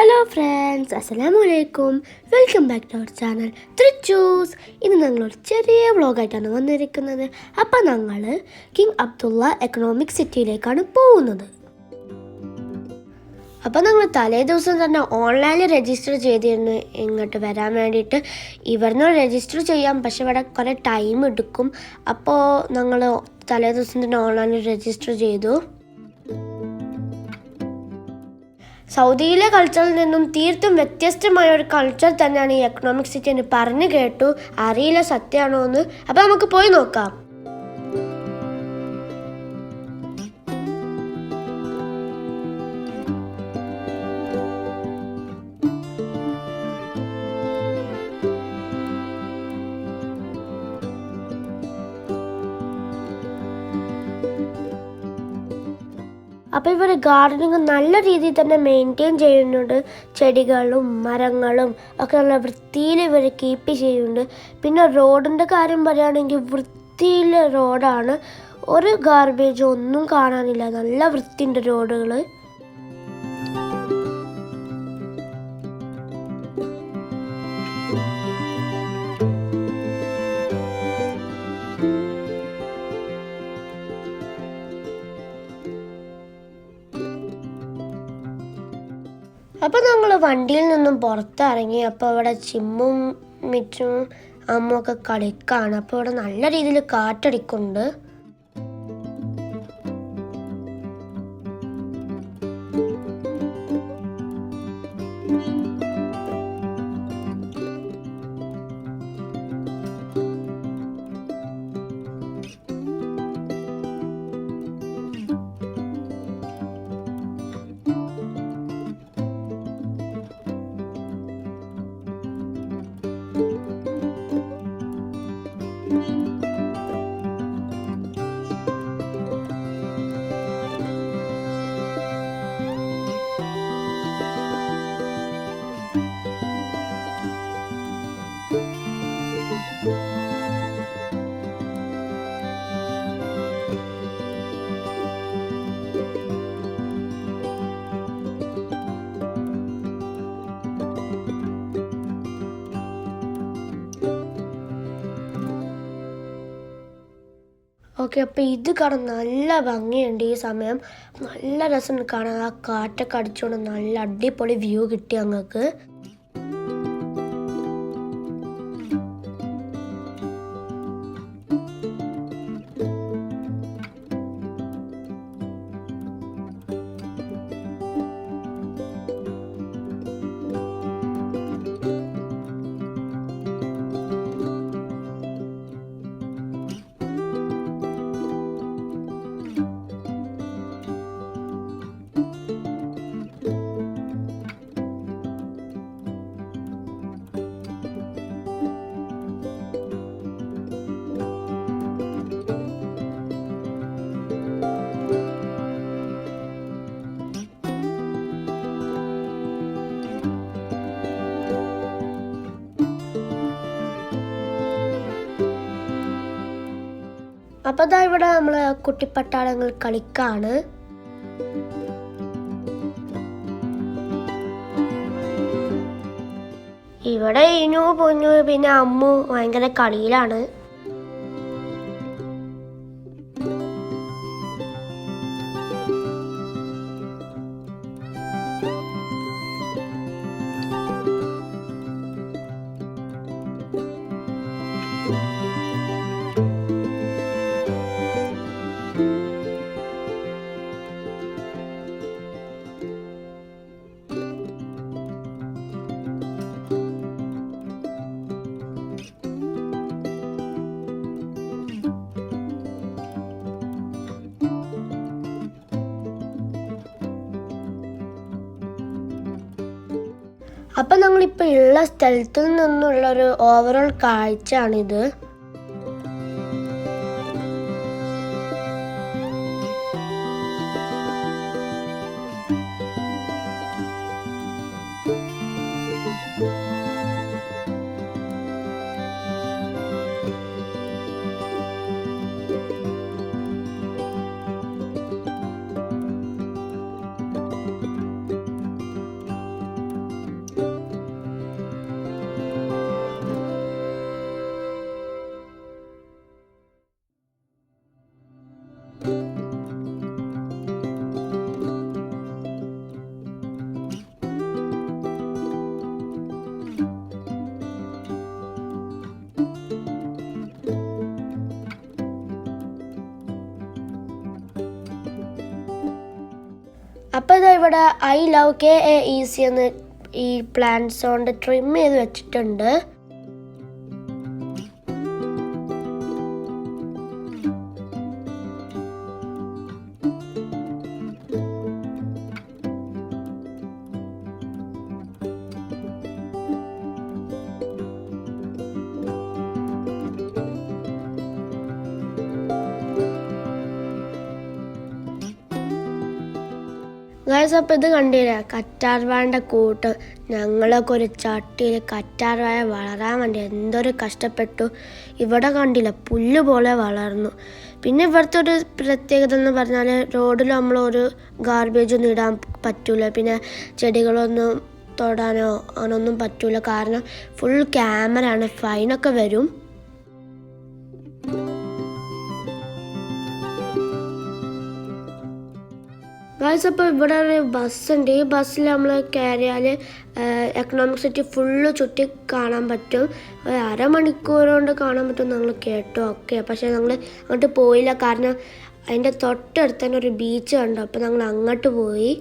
Hello friends, അസ്സലാമലൈക്കും. Welcome back to our channel ത്രിച്ചൂസ്. ഇന്ന് ഞങ്ങളൊരു ചെറിയ വ്ളോഗായിട്ടാണ് വന്നിരിക്കുന്നത്. അപ്പം ഞങ്ങൾ കിങ് അബ്ദുള്ള എക്കണോമിക് സിറ്റിയിലേക്കാണ് പോകുന്നത്. അപ്പോൾ ഞങ്ങൾ തലേ ദിവസം തന്നെ ഓൺലൈനിൽ രജിസ്റ്റർ ചെയ്തിരുന്നു ഇങ്ങോട്ട് വരാൻ വേണ്ടിയിട്ട്. ഇവിടുന്ന് രജിസ്റ്റർ ചെയ്യാം, പക്ഷെ ഇവിടെ കുറേ ടൈം എടുക്കും. അപ്പോൾ ഞങ്ങൾ തലേ ദിവസം തന്നെ ഓൺലൈനിൽ രജിസ്റ്റർ ചെയ്തു. സൗദിയിലെ കൾച്ചറിൽ നിന്നും തീർത്തും വ്യത്യസ്തമായ ഒരു കൾച്ചർ തന്നെയാണ് ഈ എക്കണോമിക് സിറ്റി എന്ന് പറഞ്ഞു കേട്ടു. അറിയില്ല സത്യമാണോ എന്ന്. അപ്പം നമുക്ക് പോയി നോക്കാം. അപ്പോൾ ഇവർ ഗാർഡനിങ് നല്ല രീതിയിൽ തന്നെ മെയിൻറ്റെയിൻ ചെയ്യുന്നുണ്ട്. ചെടികളും മരങ്ങളും ഒക്കെ നല്ല വൃത്തിയിൽ ഇവർ കീപ്പ് ചെയ്യുന്നുണ്ട്. പിന്നെ റോഡിൻ്റെ കാര്യം പറയുകയാണെങ്കിൽ വൃത്തിയിൽ റോഡാണ്. ഒരു ഗാർബേജ് ഒന്നും കാണാനില്ല. നല്ല വൃത്തിയുണ്ട് റോഡുകൾ. അപ്പോൾ ഞങ്ങൾ വണ്ടിയിൽ നിന്നും പുറത്തിറങ്ങി. അപ്പോൾ അവിടെ ചിമ്മും മിച്ചും അമ്മൊക്കെ കളിക്കാണ്. അപ്പോൾ ഇവിടെ നല്ല രീതിയിൽ കാറ്റടിക്കുന്നുണ്ട്. ഓക്കെ, അപ്പോൾ ഇത് കാണാൻ നല്ല ഭംഗിയുണ്ട്. ഈ സമയം നല്ല രസമുണ്ട് കാണാൻ. ആ കാറ്റൊക്കെ അടിച്ചുകൊണ്ട് നല്ല അടിപൊളി വ്യൂ കിട്ടി ഞങ്ങൾക്ക്. അപ്പോൾ അതാ ഇവിടെ നമ്മൾ കുട്ടിപ്പട്ടാളങ്ങൾ കളിക്കാണ്. ഇവിടെ ഇനു പൊന്നു പിന്നെ അമ്മു ഭയങ്കര കളിയിലാണ്. അപ്പം ഞങ്ങളിപ്പോൾ ഉള്ള സ്ഥലത്തു നിന്നുള്ളൊരു ഓവറോൾ കാഴ്ചയാണിത്. അപ്പോൾ ഇതാ ഇവിടെ ഐ ലവ് KAEC എന്ന് ഈ പ്ലാന്റ്സ് കൊണ്ട് ട്രിം ചെയ്ത് വെച്ചിട്ടുണ്ട്. ഗൈസ്, അപ്പോൾ ഇത് കണ്ടില്ലേ, കറ്റാർവാഴൻ്റെ കൂട്ട്. ഞങ്ങളൊക്കെ ഒരു ചട്ടിയിൽ കറ്റാർവാഴ വളരാൻ വേണ്ടി എന്തൊരു കഷ്ടപ്പെട്ടു. ഇവിടെ കണ്ടില്ല, പുല്ല് പോലെ വളർന്നു. പിന്നെ ഇവിടുത്തെ ഒരു പ്രത്യേകത എന്ന് പറഞ്ഞാൽ റോഡിൽ നമ്മളൊരു ഗാർബേജ് ഒന്നും ഇടാൻ പറ്റൂല. പിന്നെ ചെടികളൊന്നും തൊടാനോ അങ്ങനൊന്നും പറ്റൂല. കാരണം ഫുൾ ക്യാമറയാണ്, ഫൈനൊക്കെ വരും. ഗൈസ്, അപ്പോൾ ഇവിടെ ഒരു ബസ്സുണ്ട്. ഈ ബസ്സിൽ നമ്മൾ കയറിയാൽ എക്കണോമിക് സിറ്റി ഫുള്ള് ചുറ്റി കാണാൻ പറ്റും. ഒരു അരമണിക്കൂർ കൊണ്ട് കാണാൻ പറ്റും ഞങ്ങൾ കേട്ടോ. ഓക്കെ, പക്ഷേ ഞങ്ങൾ അങ്ങോട്ട് പോയില്ല. കാരണം അതിൻ്റെ തൊട്ടടുത്ത് തന്നെ ഒരു ബീച്ച് കണ്ടു. അപ്പോൾ ഞങ്ങൾ അങ്ങോട്ട് പോയി.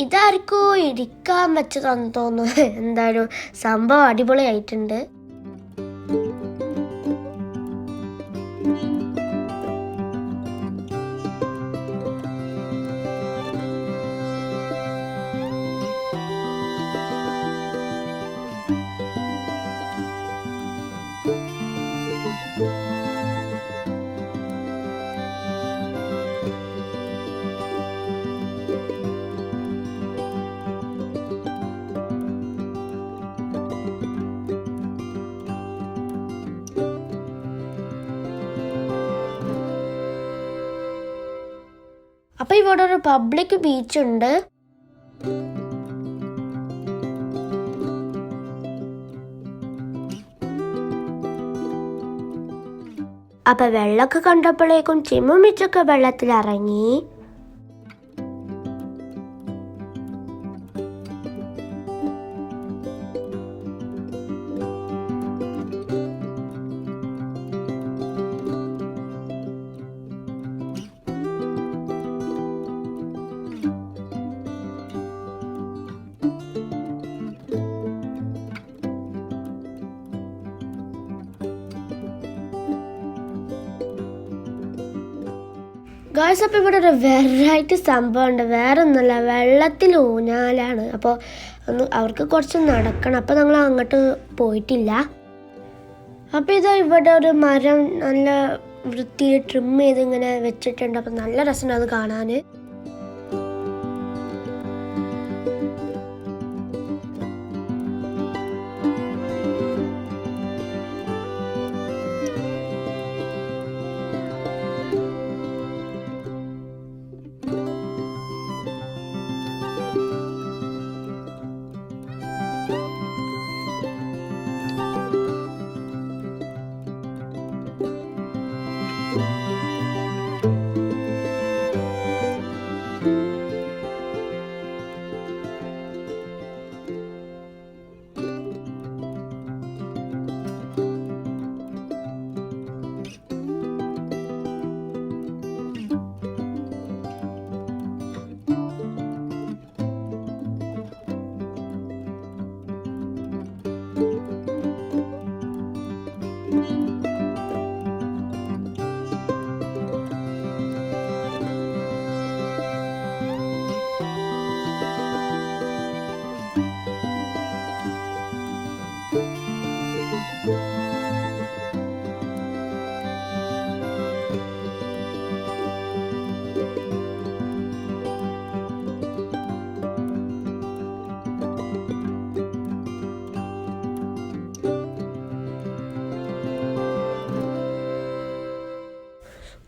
ഇതാർക്കോ ഇരിക്കാൻ വെച്ചതാണെന്ന് തോന്നുന്നു. എന്തായാലും സംഭവം അടിപൊളിയായിട്ടുണ്ട്. അപ്പോൾ ഇവിടെ ഒരു പബ്ലിക് ബീച്ചുണ്ട്. അപ്പോൾ വെള്ളമൊക്കെ കണ്ടപ്പോഴേക്കും ചിമ്മും മിച്ചൊക്കെ വെള്ളത്തിൽ ഇറങ്ങി. ഗായ്സ്, അപ്പോൾ ഇവിടെ ഒരു വെറൈറ്റി സംഭവമുണ്ട്. വേറെ ഒന്നുമല്ല, വെള്ളത്തിൽ ഊഞ്ഞാലാണ്. അപ്പോൾ അവർക്ക് കുറച്ച് നടക്കണം. അപ്പോൾ ഞങ്ങൾ അങ്ങോട്ട് പോയിട്ടില്ല. അപ്പോൾ ഇതാ ഇവിടെ ഒരു മരം നല്ല വൃത്തിയിൽ ട്രിം ചെയ്ത് ഇങ്ങനെ വെച്ചിട്ടുണ്ട്. അപ്പോൾ നല്ല രസമുണ്ട് അത് കാണാൻ.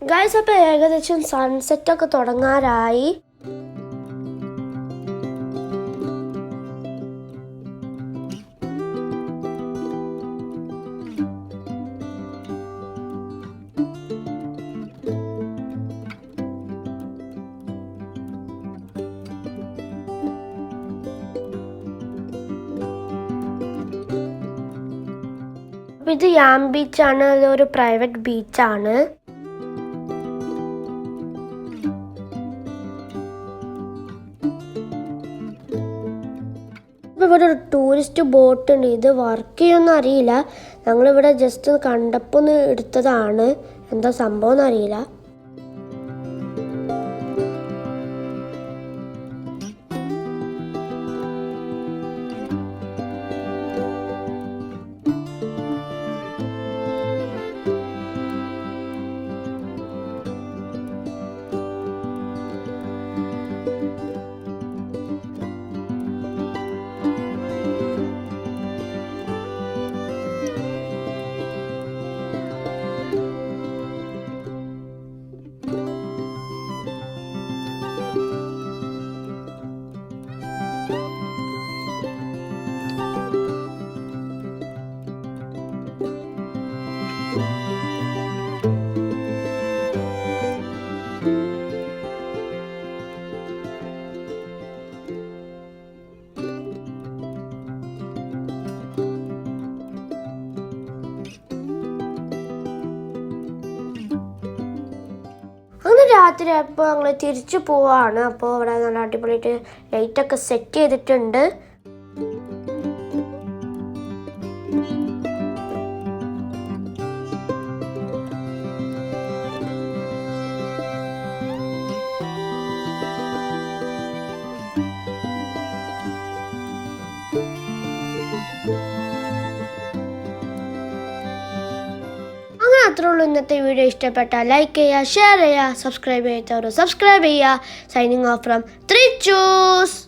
ഗൈസ്, അപ്പോൾ ഏകദേശം സൺസെറ്റൊക്കെ തുടങ്ങാറായി. ഇത് യാം ബീച്ചാണ്, ഇതൊരു പ്രൈവറ്റ് ബീച്ചാണ്. ഇവിടെ ഒരു ടൂറിസ്റ്റ് ബോട്ട് ഉണ്ട്. ഇത് വർക്ക് ചെയ്യുമെന്ന് അറിയില്ല. ഞങ്ങളിവിടെ ജസ്റ്റ് കണ്ടപ്പോൾ ഒന്ന് എടുത്തതാണ്. എന്താ സംഭവം എന്നറിയില്ല. അങ്ങനെ രാത്രി ആയപ്പോൾ ഞങ്ങൾ തിരിച്ചു പോവാണ്. അപ്പോൾ അവിടെ നല്ല അടിപൊളിയായിട്ട് ലൈറ്റൊക്കെ സെറ്റ് ചെയ്തിട്ടുണ്ട്. അത്രേ ഉള്ളൂ ഇന്നത്തെ വീഡിയോ. ഇഷ്ടപ്പെട്ടാൽ ലൈക്ക് ചെയ്യുക, ഷെയർ ചെയ്യുക, സബ്സ്ക്രൈബ് ചെയ്യാത്തവർ സബ്സ്ക്രൈബ് ചെയ്യുക. Signing off from 3 Choose.